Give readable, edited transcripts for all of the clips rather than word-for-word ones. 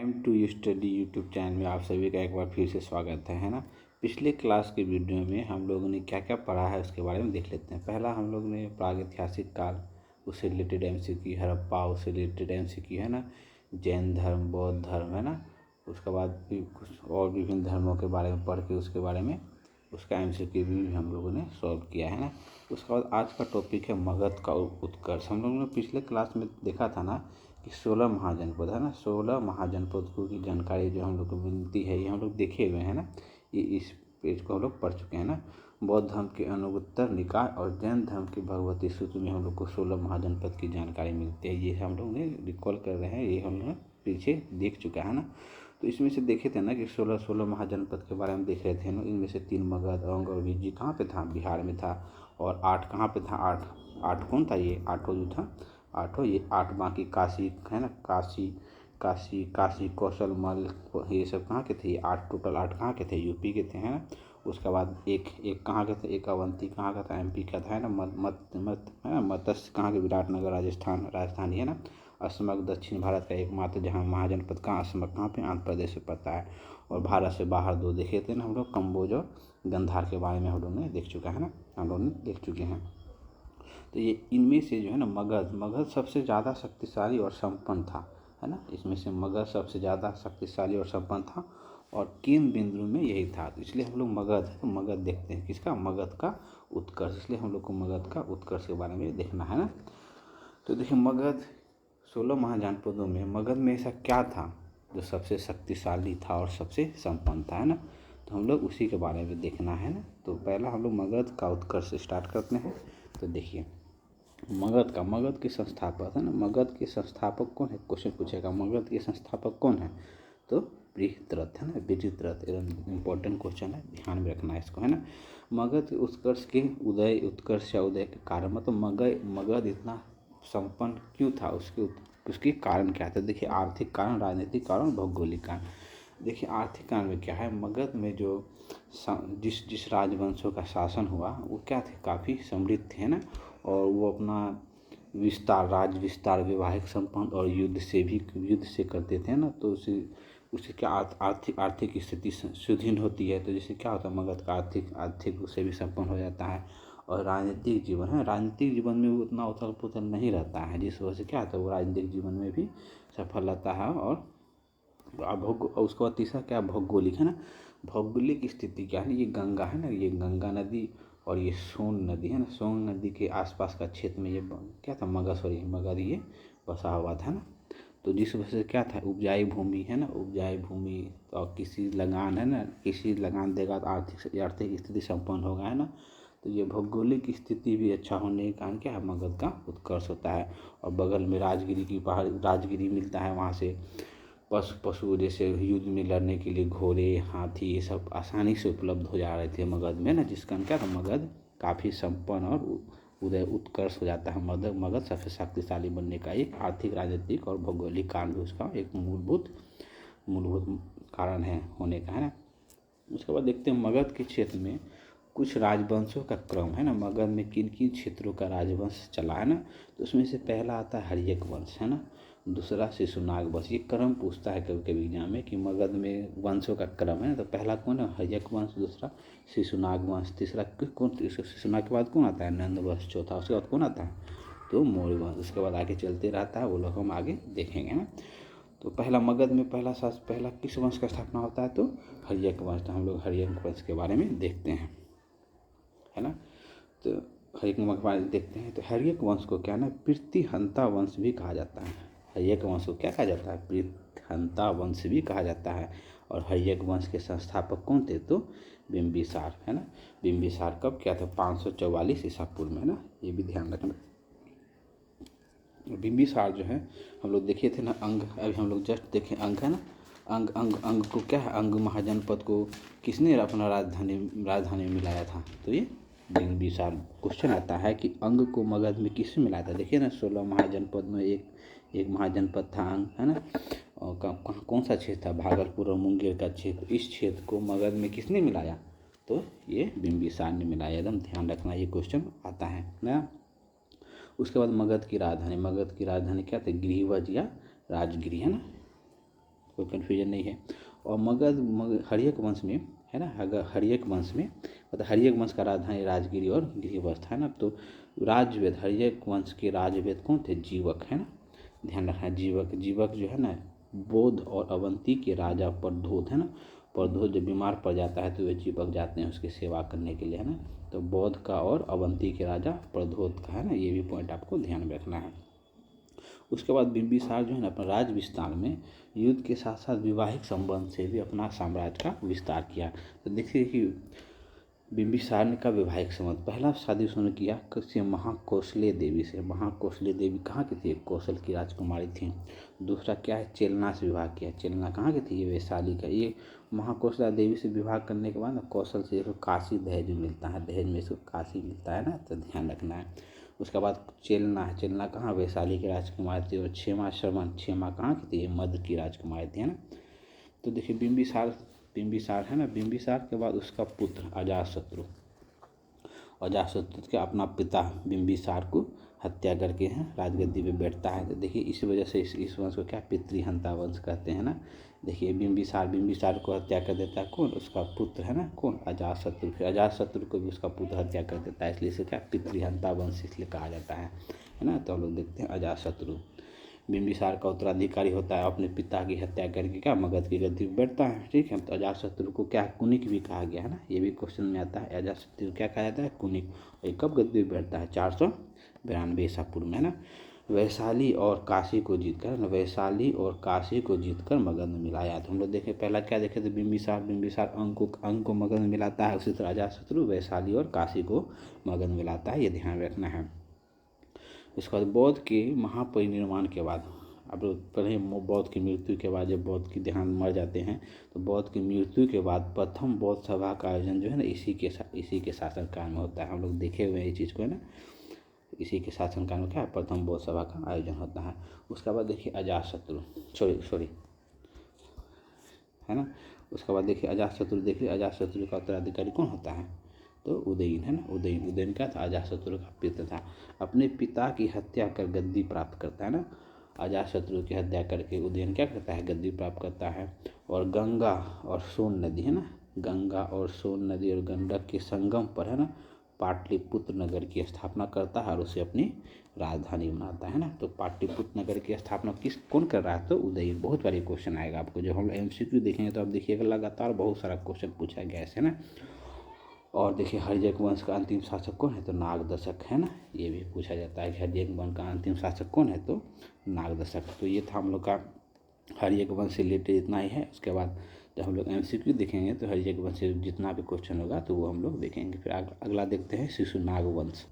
Time to study YouTube channel में आप सभी का एक बार फिर से स्वागत है ना। पिछले क्लास के वीडियो में हम लोगों ने क्या क्या पढ़ा है उसके बारे में देख लेते हैं। पहला हम लोग ने प्रागैतिहासिक काल, उससे रिलेटेड एमसीक्यू, हड़प्पा उससे रिलेटेड एमसीक्यू है ना, जैन धर्म, बौद्ध धर्म है ना। उसके बाद भी कुछ और विभिन्न धर्मों के बारे में पढ़ के उसके बारे में उसका एमसीक्यू भी हम लोगों ने सॉल्व किया है ना। उसके बाद आज का टॉपिक है मगध का उत्कर्ष। हम लोगों ने पिछले क्लास में देखा था ना कि 16 महाजनपद है ना, 16 महाजनपदों की जानकारी जो हम लोग को मिलती है ये हम लोग देखे हुए हैं ना। ये इस पेज को हम लोग पढ़ चुके हैं ना। बौद्ध धर्म के अनुत्तर निकाय और जैन धर्म के भगवती सूत्र में हम लोग को 16 महाजनपद की जानकारी मिलती है। ये हम लोग ने रिकॉल कर रहे हैं, ये हम लोग पीछे देख चुका है ना। तो इसमें से देखे थे ना कि 16 महाजनपद के बारे में देख रहे थे ना। इनमें से 3 मगध, औंग और विज्जी कहाँ पे था? बिहार में था। और 8 कहाँ पे था? 8 कौन था? ये 8 जो था 8, ये 8 बाकी काशी है ना, काशी कौशल मल, ये सब कहाँ के थे? ये 8 टोटल 8 कहाँ के थे? यूपी के थे है ना। उसके बाद एक कहाँ के थे? एक अवंती कहाँ का था? एमपी का था है ना। मत है ना। मत्स्य कहाँ के? विराटनगर राजस्थानी है ना। असमक दक्षिण भारत का एकमात्र जहाँ महाजनपद का असमक कहाँ पे? आंध्र प्रदेश में पड़ता है। और भारत से बाहर 2 देखे थे ना हम लोग, कम्बोज और गंधार के बारे में हम लोग ने देख चुका है ना, हम लोग ने देख चुके हैं। तो ये इनमें से जो है ना मगध सबसे ज़्यादा शक्तिशाली और संपन्न था है ना। इसमें से मगध सबसे ज़्यादा शक्तिशाली और संपन्न था और केंद्र बिंदु में यही था। तो इसलिए हम लोग मगध देखते हैं। किसका? मगध का उत्कर्ष। इसलिए हम लोग को मगध का उत्कर्ष के बारे में देखना है ना। तो देखिए मगध 16 महाजनपदों में मगध में ऐसा क्या था जो सबसे शक्तिशाली था और सबसे संपन्न था है ना। तो हम लोग उसी के बारे में देखना है ना। तो पहला हम लोग मगध का उत्कर्ष स्टार्ट करते हैं। तो देखिए मगध के संस्थापक है ना, मगध के संस्थापक कौन है? क्वेश्चन पूछेगा मगध के संस्थापक कौन है? तो बृहद्रथ है ना, बृहद्रथ एकदम इम्पोर्टेंट क्वेश्चन है, ध्यान में रखना है इसको है ना। मगध उत्कर्ष के उत्कर्ष या उदय के कारण, मतलब मगध इतना संपन्न क्यों था? उसके कारण क्या था? देखिए आर्थिक कारण, राजनीतिक कारण, भौगोलिक कारण। देखिए आर्थिक कारण में क्या है, मगध में जो जिस राजवंशों का शासन हुआ वो क्या थे? काफ़ी समृद्ध थे ना। और वो अपना राज्य विस्तार, वैवाहिक संपन्न और युद्ध से करते थे ना। तो उससे क्या आर्थिक स्थिति सुदृढ़ होती है। तो जिससे क्या होता है, मगध का आर्थिक उससे भी संपन्न हो जाता है। और राजनीतिक जीवन में वो उतना उथल पुथल नहीं रहता है, जिस वजह से क्या होता है वो राजनीतिक जीवन में भी सफल रहता है। और उसके बाद तीसरा क्या? भौगोलिक है ना। भौगोलिक स्थिति क्या है? ये गंगा है ना, ये गंगा नदी और ये सोन नदी है ना, सोन नदी के आसपास का क्षेत्र में ये क्या था? मगध ये बसा हुआ था ना। तो जिस वजह से क्या था? उपजाऊ भूमि है ना, उपजाऊ भूमि और कृषि लगान है ना, कृषि लगान देगा तो आर्थिक स्थिति संपन्न होगा है ना। तो ये भौगोलिक स्थिति भी अच्छा होने के कारण क्या है? मगध का उत्कर्ष होता है। और बगल में राजगिरी मिलता है, वहाँ से पशु जैसे युद्ध में लड़ने के लिए घोड़े, हाथी, ये सब आसानी से उपलब्ध हो जा रहे थे मगध में ना, जिस कारण क्या था? मगध काफ़ी संपन्न और उत्कर्ष हो जाता है। मगध सबसे शक्तिशाली बनने का एक आर्थिक, राजनीतिक और भौगोलिक कारण भी उसका एक मूलभूत कारण है होने का है ना। उसके बाद देखते हैं मगध के क्षेत्र में कुछ राजवंशों का क्रम है ना। मगध में किन किन क्षेत्रों का राजवंश चला है ना। तो उसमें से पहला आता है हर्यक वंश है ना, दूसरा शिशुनाग वंश। ये क्रम पूछता है कभी कभी एग्जाम में कि मगध में वंशों का क्रम है ना। तो पहला कौन है? हर्यक वंश, दूसरा शिशुनाग वंश, तीसरा कौन? शिशुनाग के बाद कौन आता है? नंद वंश, चौथा उसके बाद कौन आता है? तो मौर्य वंश। उसके बाद आगे चलते रहता है, वो लोग हम आगे देखेंगे ना। तो पहला मगध में पहला किस वंश का स्थापना होता है? तो हर्यक वंश। तो हम लोग हर्यक वंश के बारे में देखते हैं है ना। तो हर्यक वंश के बारे में देखते हैं। तो हर्यक वंश को क्या ना, पृथ्वीहंता वंश भी कहा जाता है। हर्यक वंश को क्या कहा जाता है? पृथ्वीहंता वंश भी कहा जाता है। और हर्यक वंश के संस्थापक कौन थे? तो बिंबिसार है ना। बिंबिसार कब क्या था? 544 ईसा पूर्व में है ना, ये भी ध्यान रखना। बिंबिसार जो है हम लोग देखे थे ना, अंग, अभी हम लोग जस्ट देखे अंग है ना। अंग को क्या है? अंग महाजनपद को किसने अपना राजधानी में मिलाया था? तो ये बिंबिसार। क्वेश्चन आता है कि अंग को मगध में किसने मिलाया था? देखिए ना 16 महाजनपद में एक महाजनपद था अंग है ना। और कहाँ कौन सा क्षेत्र था? भागलपुर और मुंगेर का क्षेत्र। इस क्षेत्र को मगध में किसने मिलाया? तो ये बिंबिसार ने मिलाया। एकदम ध्यान रखना, ये क्वेश्चन आता है ना। उसके बाद मगध की राजधानी क्या थी? गृहवज या राजगिरी है ना। कोई कन्फ्यूजन नहीं है। और हर्यक वंश में है ना, अगर हर्यक वंश में मतलब हर्यक वंश का राजधानी राजगिरी और गिरिवस्त है ना। तो राजवेद हर्यक वंश के राजवेद कौन थे? जीवक है ना, ध्यान रखना। जीवक जो है ना बौद्ध और अवंती के राजा प्रद्योत है ना। प्रद्योत जब बीमार पड़ जाता है तो वे जीवक जाते हैं उसकी सेवा करने के लिए है ना। तो बौद्ध का और अवंती के राजा प्रद्योत का है ना, ये भी पॉइंट आपको ध्यान में रखना है। उसके बाद बिंबिसार जो है ना अपना राज्य विस्तार में युद्ध के साथ साथ वैवाहिक संबंध से भी अपना साम्राज्य का विस्तार किया। तो देखिए कि बिंबिसार ने का वैवाहिक संबंध, पहला शादी उसने किया किसी महाकौशल्य देवी से। महाकौशल्य देवी कहाँ की थी? कौशल की राजकुमारी थी। दूसरा क्या है? चेलना से विवाह किया। चेलना कहाँ की थी? ये वैशाली का। ये महाकौशल्या देवी से विवाह करने के बाद ना कौशल से इसको काशी दहेज मिलता है, दहेज में इसको काशी मिलता है ना, तो ध्यान रखना है। उसके बाद चेलना है, चेलना कहाँ? वैशाली की राजकुमारी थी। और क्षेमा शर्मन, क्षेमा कहाँ की थी? ये मध्य की राजकुमारी थी है ना। तो देखिए बिंबिसार है ना, बिंबिसार के बाद उसका पुत्र अजातशत्रु के अपना पिता बिंबिसार को हत्या करके है राजगद्दी पे बैठता है। तो देखिए इस वजह से इस वंश को क्या पितृहंता वंश कहते हैं ना। देखिए बिंबिसार को हत्या कर देता है कौन? उसका पुत्र है ना, कौन? अजातशत्रु। फिर अजातशत्रु को भी उसका पुत्र हत्या कर देता है, इसलिए इसे क्या पितृहंता वंश इसलिए कहा जाता है ना। तो हम लोग देखते हैं अजातशत्रु बिंबिसार का उत्तराधिकारी होता है, अपने पिता की हत्या करके क्या मगध की गद्दी पर बैठता है, ठीक है। तो अजातशत्रु को क्या कुनिक भी कहा गया है ना, ये भी क्वेश्चन में आता है। अजातशत्रु क्या कहा जाता है? कुनिक। और ये कब गद्दी पर बैठता है? 492 ईसा पूर्व में है ना। वैशाली और काशी को जीतकर मगध में मिलाया। तो हम लोग देखे पहला क्या देखे थे? बिंबिसार अंग को मगध में मिलाता है। उसी तरह अजातशत्रु वैशाली और काशी को मगध में मिलाता है, ये ध्यान रखना है। इसके बाद बौद्ध के महापरिनिर्वाण के बाद, अब पहले बौद्ध की मृत्यु के बाद जब बौद्ध की देहांत मर जाते हैं तो बौद्ध की मृत्यु के बाद प्रथम बौद्ध सभा का आयोजन जो है ना इसी के शासनकाल में होता है। हम लोग देखे हुए हैं ये चीज़ को है ना, इसी के शासनकाल में क्या है? प्रथम बौद्ध सभा का आयोजन होता है। उसके बाद देखिए अजातशत्रु है ना। उसके बाद देखिए अजातशत्रु का उत्तराधिकारी कौन होता है? तो उदयन है ना। उदयन क्या था? अजातशत्रु का पिता था। अपने पिता की हत्या कर गद्दी प्राप्त करता है ना। अजातशत्रु की हत्या करके उदयन क्या करता है? गद्दी प्राप्त करता है। और गंगा और सोन नदी है ना, गंगा और सोन नदी और गंडक के संगम पर है ना पाटलिपुत्र नगर की स्थापना करता है और उसे अपनी राजधानी बनाता है ना। तो पाटलिपुत्र नगर की स्थापना कौन कर रहा है? तो उदयन। बहुत बार क्वेश्चन आएगा आपको, जब हम MCQ देखेंगे तो आप देखिएगा लगातार बहुत सारा क्वेश्चन पूछा गया है ना। और देखिए हर्यक वंश का अंतिम शासक कौन है? तो नागदशक है ना, ये भी पूछा जाता है कि हर्यक वंश का अंतिम शासक कौन है? तो नागदशक। तो ये था हम लोग का हर्यक वंश से रिलेटेड इतना ही है। उसके बाद जब हम लोग MCQ देखेंगे तो हर्यक वंश से जितना भी क्वेश्चन होगा तो वो हम लोग देखेंगे। फिर अगला देखते हैं शिशुनाग वंश।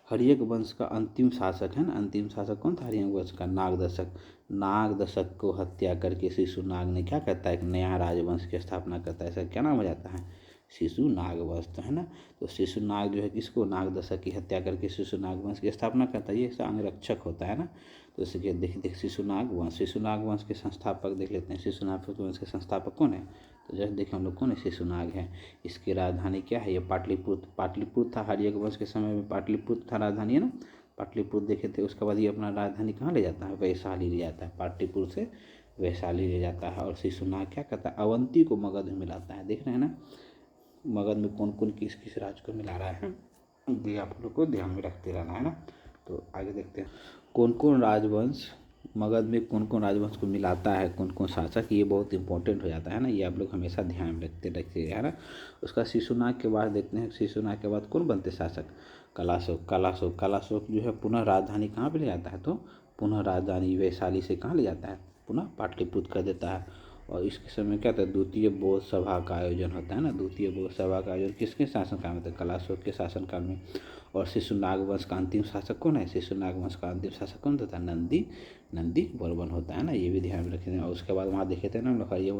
हर्यक वंश का अंतिम शासक है ना, अंतिम शासक कौन था हर्यक वंश का? नागदशक। नागदशक को हत्या करके शिशुनाग ने क्या करता है? एक नया राजवंश की स्थापना करता है। इसका क्या नाम हो जाता है? शिशुनाग वंश है ना। तो शिशुनाग जो है किसको? नागदशक की हत्या करके शिशुनाग वंश की स्थापना करता है, ये इसका अंगरक्षक होता है ना। तो इसके देख शिशुनाग वंश के संस्थापक देख लेते हैं। शिशुनाग वंश के संस्थापक कौन है? तो जैसे देखें हम लोग कौन है? शिशुनाग है। इसकी राजधानी क्या है? ये पाटलिपुत्र था। हर्यक वंश के समय में पाटलिपुत्र था राजधानी है ना। पाटलिपुत्र देखे थे। उसके बाद ये अपना राजधानी कहाँ ले जाता है? वैशाली ले जाता है। पाटलिपुत्र से वैशाली ले जाता है। और शिशुनाग क्या करता है? अवंती को मगध में मिलाता है। देख रहे हैं ना मगध में कौन कौन किस किस राज्य को मिला रहा है, ये आप लोग को ध्यान में रखते रहना है ना। तो आगे देखते हैं कौन कौन राजवंश मगध में कौन कौन राजवंश को मिलाता है, कौन कौन शासक, ये बहुत इंपॉर्टेंट हो जाता है ना, ये आप लोग हमेशा ध्यान में रखते है ना। उसका शिशुनाग के बाद देखते हैं, शिशुनाग के बाद कौन बनते शासक? कलाशोक जो है पुनः राजधानी कहाँ पे ले जाता है? तो पुनः राजधानी वैशाली से कहाँ ले जाता है? पुनः पाटलिपुत्र कर देता है। और इसके समय क्या था? द्वितीय बौद्ध सभा का आयोजन होता है ना। द्वितीय बौद्ध सभा का आयोजन किसके शासनकाल में था? कलाशोक के शासनकाल में। और शिशुनाग वंश का अंतिम शासक कौन है? शिशुनाग वंश का अंतिम शासक कौन था? नंदी वर्मन होता है ना, ये भी ध्यान में रखें। और उसके बाद वहाँ देखे थे ना हम लोग हर्यक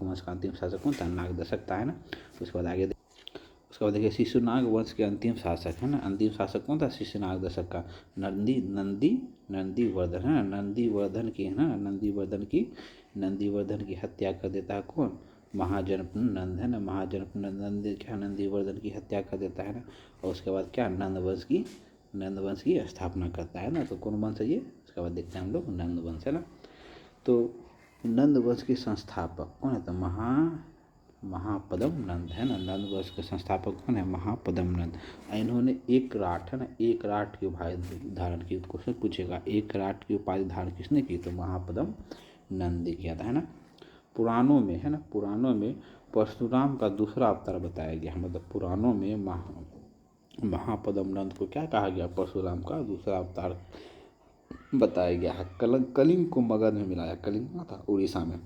वंश का अंतिम शासक कौन था? नागदशक था है ना। उसके बाद आगे उसके बाद देखिए शिशुनाग वंश के अंतिम शासक है ना, अंतिम शासक कौन था? शिशुनाग दशक का नंदीवर्धन है ना। नंदीवर्धन की हत्या कर देता है कौन? महाजनपद नंद है ना। महाजनपद नंद क्या नंदीवर्धन की हत्या कर देता है ना। और उसके बाद क्या नंद वंश की स्थापना करता है ना। तो कौन वंश है ये? उसके बाद देखते हैं हम लोग नंद वंश है ना। तो नंद वंश के संस्थापक कौन है? तो महापद्म नंद है ना। नंद वंश के संस्थापक कौन है? महापद्म नंद। इन्होंने एक राठ है ना, एक राठ की उपाधि धारण की। क्वेश्चन पूछेगा एक राठ की उपाधि धारण किसने की? तो महापद्म नंद ने किया था, है ना। पुराणों में, है ना, पुराणों में परशुराम का दूसरा अवतार बताया गया है। मतलब पुराणों में महापद्म नंद को क्या कहा गया? परशुराम का दूसरा अवतार बताया गया है। कलिंग को मगध में मिलाया। कलिंग कहाँ था? उड़ीसा में।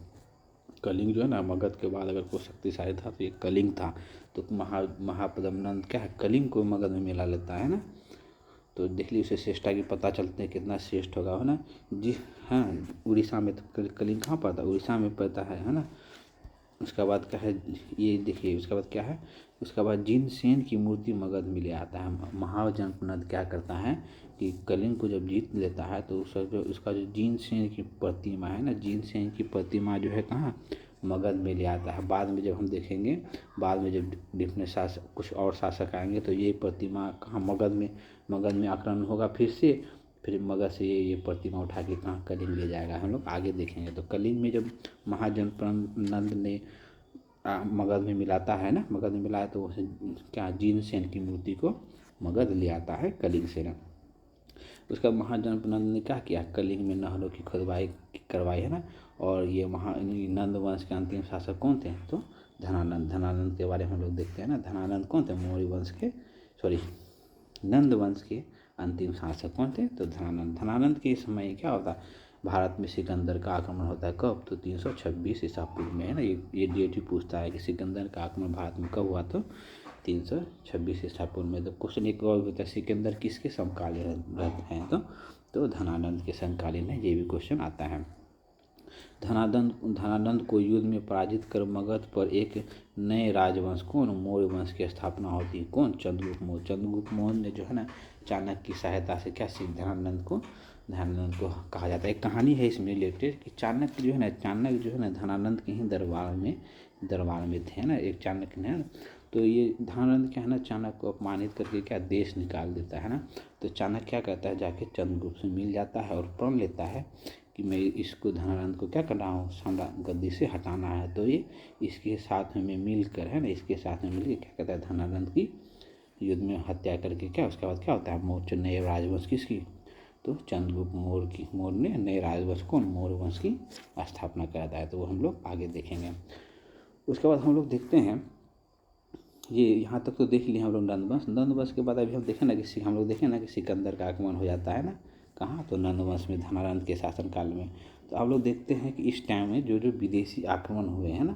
कलिंग जो है ना, मगध के बाद अगर कोई शक्तिशाली था तो ये कलिंग था। तो महापद्म नंद क्या है? कलिंग को मगध में मिला लेता है ना। तो देख लीजिए उसे श्रेष्ठता की पता चलते हैं कितना श्रेष्ठ होगा, है ना जी। हाँ, उड़ीसा में तो कलिंग कहाँ पड़ता है? उड़ीसा में पड़ता है ना। उसके बाद क्या है, ये देखिए उसके बाद क्या है, उसके बाद जिनसेन की मूर्ति मगध में ले आता है। महाजनपद क्या करता है कि कलिंग को जब जीत लेता है तो उसका जो जिनसेन की प्रतिमा है ना, जिनसेन की प्रतिमा जो है कहाँ? मगध में ले आता है। बाद में जब हम देखेंगे, बाद में जब डिफरेंट शासक, कुछ और शासक आएंगे तो ये प्रतिमा कहाँ? मगध में आक्रमण होगा फिर मगध से ये प्रतिमा उठा के कहाँ? कलिंग ले जाएगा। हम लोग आगे देखेंगे। तो कलिंग में जब महाजनपद नंद ने मगध में मिलाता है ना, मगध में मिलाया तो उसे क्या? जिनसेन की मूर्ति को मगध ले आता है कलिंग से ना। उसका महाजनपद नंद ने क्या किया? कलिंग में नहरों की खुदवाई करवाई, है ना। और ये नंद वंश के अंतिम शासक कौन थे? तो धनानंद के बारे में हम लोग देखते हैं ना। धनानंद कौन थे? मौर्य वंश के, सॉरी, नंद वंश के अंतिम शासक कौन थे? तो धनानंद के समय क्या होता है? भारत में सिकंदर का आक्रमण होता है। कब? तो 326 ईसा पूर्व में, है ना। ये डेट ही पूछता है कि सिकंदर का आक्रमण भारत में कब हुआ? तो 326 ईसा पूर्व में। तो क्वेश्चन एक और होता है, सिकंदर किसके समकालीन रहते हैं? तो धनानंद के समकालीन है। ये भी क्वेश्चन आता है। धनानंद को युद्ध में पराजित कर मगध पर एक नए राजवंश कौन? मौर्य वंश की स्थापना होती है। कौन? चंद्रगुप्त मौर्य। चंद्रगुप्त मौर्य ने जो है ना, चाणक्य की सहायता से क्या सीख धनानंद को कहा जाता है। एक कहानी है इसमें रिलेटेड कि चाणक्य जो है ना धनानंद के ही दरबार में थे ना। एक चाणक्य ने, तो ये धनानंद क्या है ना, चाणक्य को अपमानित करके क्या देश निकाल देता है ना। तो चाणक्य क्या करता है, जाके चंद्रगुप्त से मिल जाता है और प्रण लेता है कि मैं इसको धनानंद को क्या कर रहा हूँ, सम्राट गद्दी से हटाना है। तो ये इसके साथ में मिलकर, है ना, इसके साथ में मिलकर क्या कहता है, धनानंद की युद्ध में हत्या करके क्या उसके बाद क्या होता है, मौर्य नए राजवंश किसकी? तो चंद्रगुप्त मौर्य ने नए राजवंश कौन? मौर्य वंश की स्थापना कराता है। तो वो हम लोग आगे देखेंगे। उसके बाद हम लोग देखते हैं, ये यहाँ तक तो देख लिए हम लोग नंद वंश के बाद अभी हम देखें ना कि हम लोग देखें ना कि सिकंदर का आगमन हो जाता है ना। कहाँ? तो नंद वंश में, धनानंद के शासनकाल में। तो आप लोग देखते हैं कि इस टाइम में जो जो विदेशी आक्रमण हुए हैं ना,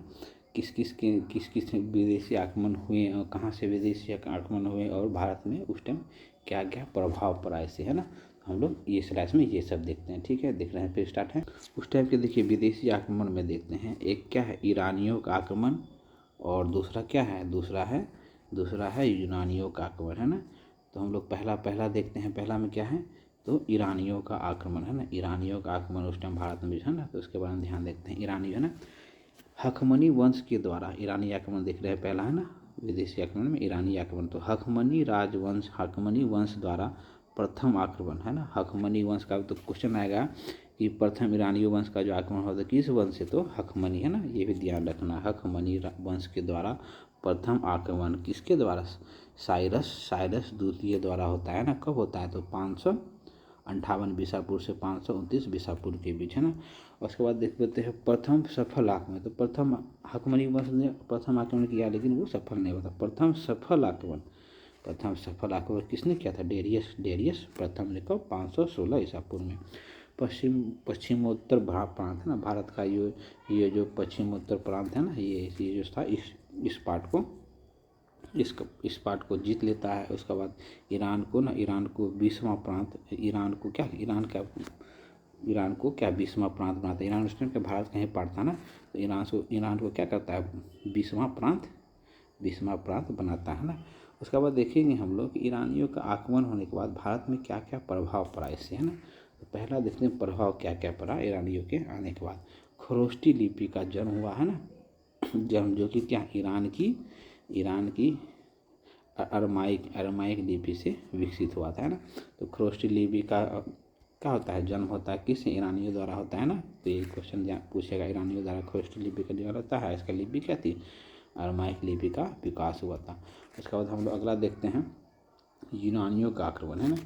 किस किस विदेशी आक्रमण हुए और कहाँ से विदेशी आक्रमण हुए और भारत में उस टाइम क्या क्या प्रभाव पड़ा इससे, है ना। हम लोग ये स्लाइड में ये सब देखते हैं। ठीक है, देख रहे हैं, फिर स्टार्ट है। उस टाइम के देखिए विदेशी आक्रमण में देखते हैं। एक क्या है, ईरानियों का आक्रमण, और दूसरा क्या है, दूसरा है यूनानियों का आक्रमण, है ना। तो हम लोग पहला देखते हैं। पहला में क्या है, तो ईरानियों का आक्रमण, है ना। ईरानियों का आक्रमण उस टाइम भारत में, है ना। तो उसके बारे में ध्यान देखते हैं। ईरानी, है ना, हखमनी वंश के द्वारा ईरानी आक्रमण देख रहे हैं। पहला है ना, विदेशी आक्रमण में ईरानी आक्रमण। तो हखमनी वंश द्वारा प्रथम आक्रमण, है ना। हखमनी वंश का तो क्वेश्चन आएगा कि प्रथम ईरानी वंश का जो आक्रमण होता है किस वंश से? तो हखमनी, है ना, ये भी ध्यान रखना। हखमनी वंश के द्वारा प्रथम आक्रमण किसके द्वारा? साइरस द्वितीय द्वारा होता है ना। कब होता है? तो 558 बीसापुर से 529 बीसापुर के बीच, है ना। उसके बाद देख लेते हैं प्रथम सफल आक्रमण। तो प्रथम हखमनी वंश ने प्रथम आक्रमण किया लेकिन वो सफल नहीं होता। प्रथम सफल आक्रमण किसने किया था? डेरियस प्रथम ने। कब? 516 ईसा पूर्व में। पश्चिमोत्तर प्रांत, है ना, भारत का ये जो पश्चिमोत्तर प्रांत है ना, ये जो था इस पार्ट को जीत लेता है। उसके बाद ईरान को 20वां प्रांत, ईरान को क्या 20वां प्रांत बनाता है। ईरान उस टाइम के भारत का ही पार्ट था ना। तो ईरान को क्या करता है, 20वां प्रांत बनाता है ना। उसके बाद देखेंगे हम लोग कि ईरानियों का आक्रमण होने के बाद भारत में क्या क्या प्रभाव पड़ा इससे, है ना। तो पहला देखते हैं प्रभाव क्या क्या पड़ा ईरानियों के आने के बाद। खरोष्टी लिपि का जन्म हुआ, है ना, जो कि क्या ईरान की अरमाइक लिपि से विकसित हुआ था, है ना। तो खरोष्टी लिपि का क्या होता है, जन्म होता है किस ईरानियों द्वारा होता है ना। तो ये क्वेश्चन पूछेगा, ईरानियों द्वारा खरोष्टी लिपि का निर्माण होता है। इसका लिपि क्या थी, अरामाइक लिपि का विकास हुआ था। उसके बाद हम लोग अगला देखते हैं, यूनानियों का आक्रमण है ना।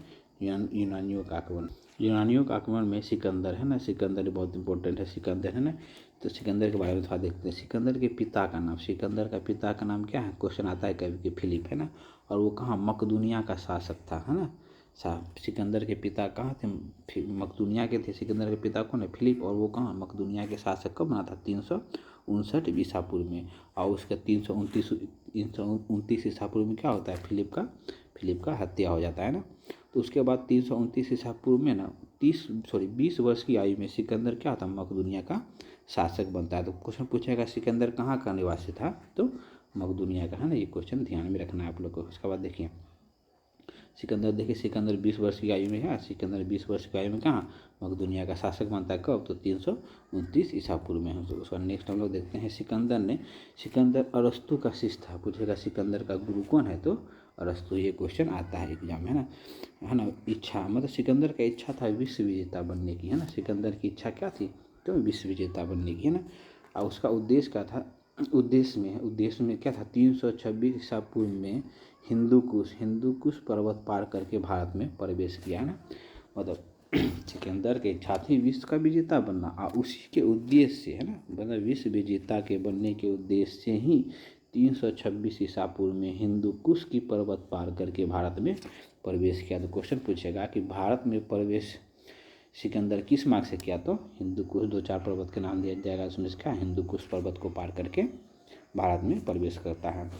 यूनानियों का आक्रमण, यूनानियों का आक्रमण में सिकंदर है ना, सिकंदर बहुत इंपॉर्टेंट है, सिकंदर है ना। तो सिकंदर के बारे में थोड़ा देखते हैं। सिकंदर के पिता का नाम, सिकंदर का पिता का नाम क्या है, क्वेश्चन आता है कभी कि फिलिप है ना। और वो कहाँ, मकदूनिया का शासक था है ना। सिकंदर के पिता कहाँ थे, मकदूनिया के थे। सिकंदर के पिता कौन है, फिलिप। और वो कहाँ, मकदूनिया के शासक कब बना था, 359 ईसा पूर्व में। और उसका 329 ईसा पूर्व में क्या होता है, फिलिप का हत्या हो जाता है ना। तो उसके बाद 329 ईसा पूर्व में ना 20 वर्ष की आयु में सिकंदर क्या था, मकदूनिया का शासक बनता है। तो क्वेश्चन पूछेगा सिकंदर कहाँ का निवासी था, तो मकदूनिया का है ना। ये क्वेश्चन ध्यान में रखना है आप लोग को। उसके बाद देखिए सिकंदर, देखिए सिकंदर 20 वर्ष की आयु में है। सिकंदर 20 वर्ष की आयु में कहाँ, मकदूनिया का शासक बनता है। कब, तो 329 ईसा पूर्व में है। तो उसका नेक्स्ट हम लोग देखते हैं, सिकंदर अरस्तु का शिष्य था। पूछेगा सिकंदर का गुरु कौन है, तो अरस्तु। ये क्वेश्चन आता है एग्जाम में है ना। इच्छा, मतलब सिकंदर का इच्छा था विश्व विजेता बनने की है ना। सिकंदर की इच्छा क्या थी, तो विश्व विजेता बनने की है ना। और उसका उद्देश्य क्या था, उद्देश्य में क्या था, 326 ईसा पूर्व में हिंदू कुश पर्वत पार करके भारत में प्रवेश किया है ना। मतलब सिकंदर की इच्छा थी विश्व का विजेता बनना, और उसी के उद्देश्य से है ना, मतलब विश्व विजेता के बनने के उद्देश्य से ही 326 ईसा पूर्व में हिंदू कुश की पर्वत पार करके भारत में प्रवेश किया। तो क्वेश्चन पूछेगा कि भारत में प्रवेश सिकंदर किस मार्ग से किया, तो हिंदू कुश, 2-4 पर्वत के नाम दिया जाएगा उसमें से क्या, हिंदू कुश पर्वत को पार करके भारत में प्रवेश करता है।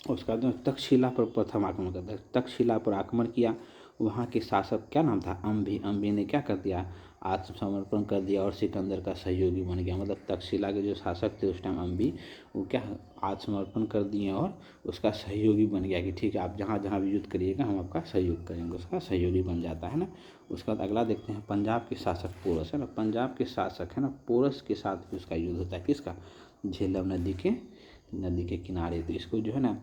उसका तक्षशिला पर प्रथम आक्रमण करता है। तक्षशिला पर आक्रमण किया, वहाँ के शासक क्या नाम था, अम्बी ने क्या कर दिया, आत्मसमर्पण कर दिया और सिकंदर का सहयोगी बन गया। मतलब तक्षशिला के जो शासक थे उस टाइम अम्बी, वो क्या आत्मसमर्पण कर दिए और उसका सहयोगी बन गया कि ठीक है आप जहाँ जहाँ भी युद्ध करिएगा हम आपका सहयोग करेंगे, उसका सहयोगी बन जाता है ना। उसके बाद अगला देखते हैं, पंजाब के शासक पोरस है ना। पंजाब के शासक है ना पोरस के साथ भी उसका युद्ध होता है। किसका, झेलम नदी के किनारे। तो इसको जो है ना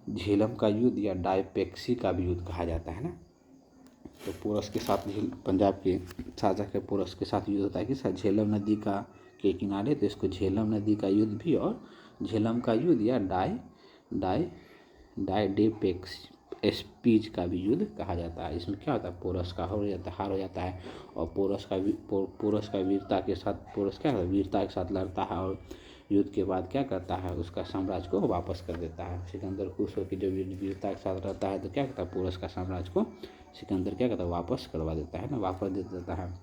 झेलम का युद्ध या डायपेक्सी का भी युद्ध कहा जाता है ना। तो पोरस के साथ पंजाब के शासक के पोरस के साथ युद्ध होता है किसका, झेलम नदी का के किनारे। तो इसको झेलम नदी का युद्ध भी और झेलम का युद्ध या डायडेपेक्सीज का भी युद्ध कहा जाता है। इसमें क्या होता है, पोरस का हार हो जाता है। और पोरस का पोरस क्या वीरता के साथ लड़ता है और युद्ध के बाद क्या करता है, उसका साम्राज्य को वापस कर देता है। सिकंदर खुश होकर जब वीरता के साथ रहता है तो क्या करता है, पोरस का साम्राज्य को सिकंदर क्या करता है, वापस करवा देता है ना, वापस दे देता है।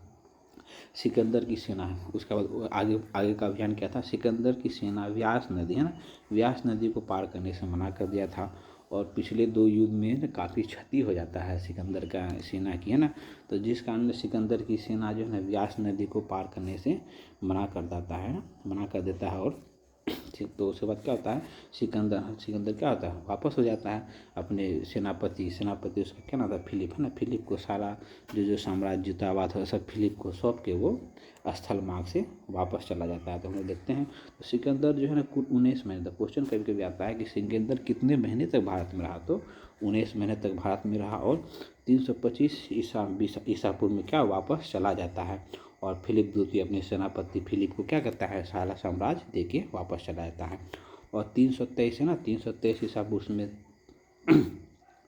सिकंदर की सेना है, उसके बाद आगे का अभियान क्या था, सिकंदर की सेना व्यास नदी है ना, व्यास नदी को पार करने से मना कर दिया था। और पिछले 2 युद्ध में काफ़ी क्षति हो जाता है सिकंदर का सेना की है ना। तो जिस कारण सिकंदर की सेना जो है ना व्यास नदी को पार करने से मना कर देता है ना, मना कर देता है। और तो उसके बाद क्या होता है, सिकंदर क्या होता है, वापस हो जाता है। अपने सेनापति उसका क्या नाम था, फिलिप है ना। फिलिप को सारा जो साम्राज्य जीता हुआ था सब फिलिप को सौंप के वो स्थल मार्ग से वापस चला जाता है। तो हम लोग देखते हैं तो सिकंदर जो है ना कुल 19 महीने तक, क्वेश्चन कभी कभी आता है कि सिकंदर कितने महीने तक भारत में रहा, तो 19 महीने तक भारत में रहा। और 325 ईसा पूर्व में क्या वापस चला जाता है। और फिलिप द्वितीय अपने सेनापति फिलिप को क्या करता है, सारा साम्राज्य दे के वापस चला जाता है। और 323 है ना, 323 ईसा पूर्व में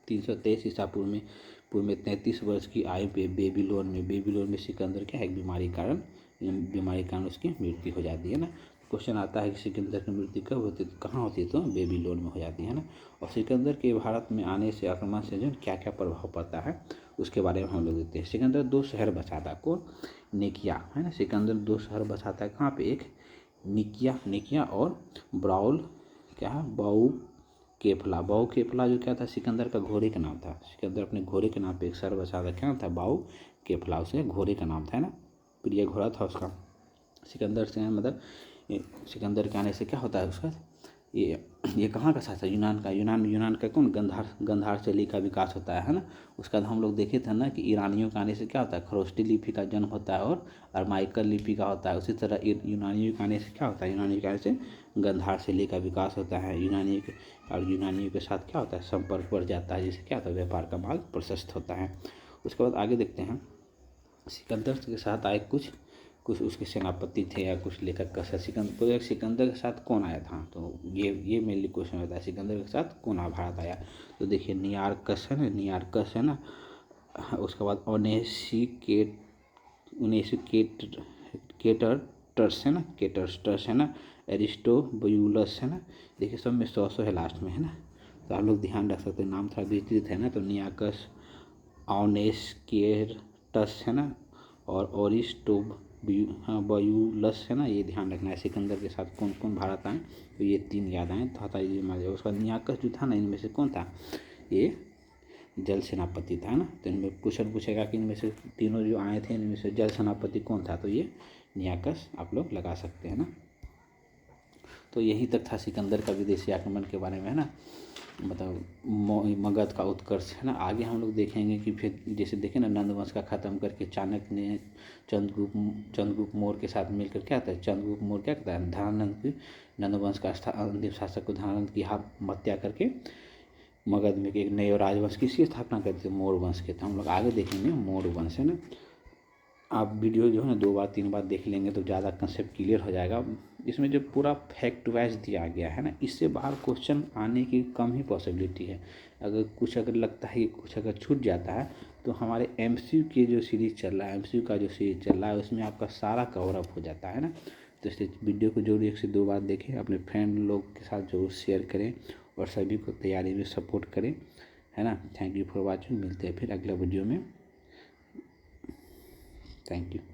323 ईसा पूर्व में 33 वर्ष की आयु पे बेबीलोन में सिकंदर क्या है, एक बीमारी कारण उसकी मृत्यु हो जाती है ना। क्वेश्चन आता है कि सिकंदर की मृत्यु कब होती है, तो कहाँ होती है, तो बेबीलोन में हो जाती है ना। और सिकंदर के भारत में आने से आक्रमण से जो क्या क्या प्रभाव पड़ता है उसके बारे में हम लोग देखते हैं। सिकंदर 2 शहर बसाता है, कौन, निकिया है ना। सिकंदर 2 शहर बसाता है, कहाँ पे, एक निकिया और ब्राउल क्या है, बाऊ केफला जो क्या था, सिकंदर का घोड़े का नाम था। सिकंदर अपने घोड़े के नाम पे एक शहर बसाता, क्या नाम था, बाऊ केफला, उसे घोड़े का नाम था है ना, प्रिय घोड़ा था उसका। सिकंदर से मतलब सिकंदर के आने से क्या होता है उसका, ये कहाँ का शासक, यूनान का कौन, गंधार शैली का विकास होता है ना। उसका हम लोग देखे थे ना कि ईरानियों के आने से क्या होता है, खरोष्टी लिपि का जन्म होता है और अरामाइकल लिपि का होता है। उसी तरह यूनानियों के आने से क्या होता है, यूनानियों के आने से गंधार शैली का विकास होता है। यूनानियों के साथ क्या होता है, संपर्क बढ़ जाता है, जिससे क्या होता है, व्यापार का मार्ग प्रशस्त होता है। उसके बाद आगे देखते हैं सिकंदर के साथ आए कुछ कुछ उसके सेनापति थे या कुछ लेखक का सिकंदर सिकंदर के साथ कौन आया था, तो ये मेनली क्वेश्चन होता है, सिकंदर के साथ कौन भारत आया। तो देखिए नियारकस है ना, नियारकस है ना, उसके बाद केटर्स है ना, केटर्स है ना, एरिस्टोबुलस है ना। देखिए सब में सौ है लास्ट में है ना, तो आप लोग ध्यान रख सकते हैं, नाम थोड़ा विस्तृत है ना। तो नियाकस, ऑनेस्केटस है ना, और एरिस्टोबुलस है ना, ये ध्यान रखना है। सिकंदर के साथ कौन कौन भारत आए, तो ये 3 याद आए तो ये मार जाए। उसका नियाकस जो था ना, इनमें से कौन था, ये जल सेनापति था ना। तो इनमें क्वेश्चन पूछेगा कि इनमें से तीनों जो आए थे इनमें से जल सेनापति कौन था, तो ये नियाकस आप लोग लगा सकते हैं ना। तो यही तक था सिकंदर का विदेशी आक्रमण के बारे में है ना, मतलब मगध का उत्कर्ष है ना। आगे हम लोग देखेंगे कि फिर जैसे देखें ना, नंद वंश का ख़त्म करके चाणक्य ने चंद्रगुप्त मौर्य के साथ मिलकर क्या कहता है, चंद्रगुप्त मौर्य क्या कहता है, धनानंद की नंद वंश का अंतिम शासक को धनानंद की हत्या करके मगध में एक नए राजवंश की स्थापना करते थे, मौर्य वंश के। तो हम लोग आगे देखेंगे मौर्य वंश है ना। आप वीडियो जो है ना 2 बार 3 बार देख लेंगे तो ज़्यादा कंसेप्ट क्लियर हो जाएगा। इसमें जो पूरा फैक्ट वाइज दिया गया है ना, इससे बाहर क्वेश्चन आने की कम ही पॉसिबिलिटी है। अगर लगता है कि कुछ अगर छूट जाता है तो हमारे एमसीक्यू की जो सीरीज़ चल रहा है, एमसीक्यू का जो सीरीज़ चल रहा है उसमें आपका सारा कवर अप हो जाता है ना। तो इसलिए वीडियो को जरूर 1 से 2 बार देखें, अपने फ्रेंड लोग के साथ जरूर शेयर करें और सभी को तैयारी में सपोर्ट करें, है ना। थैंक यू फॉर वॉचिंग, मिलते हैं फिर अगले वीडियो में। Thank you.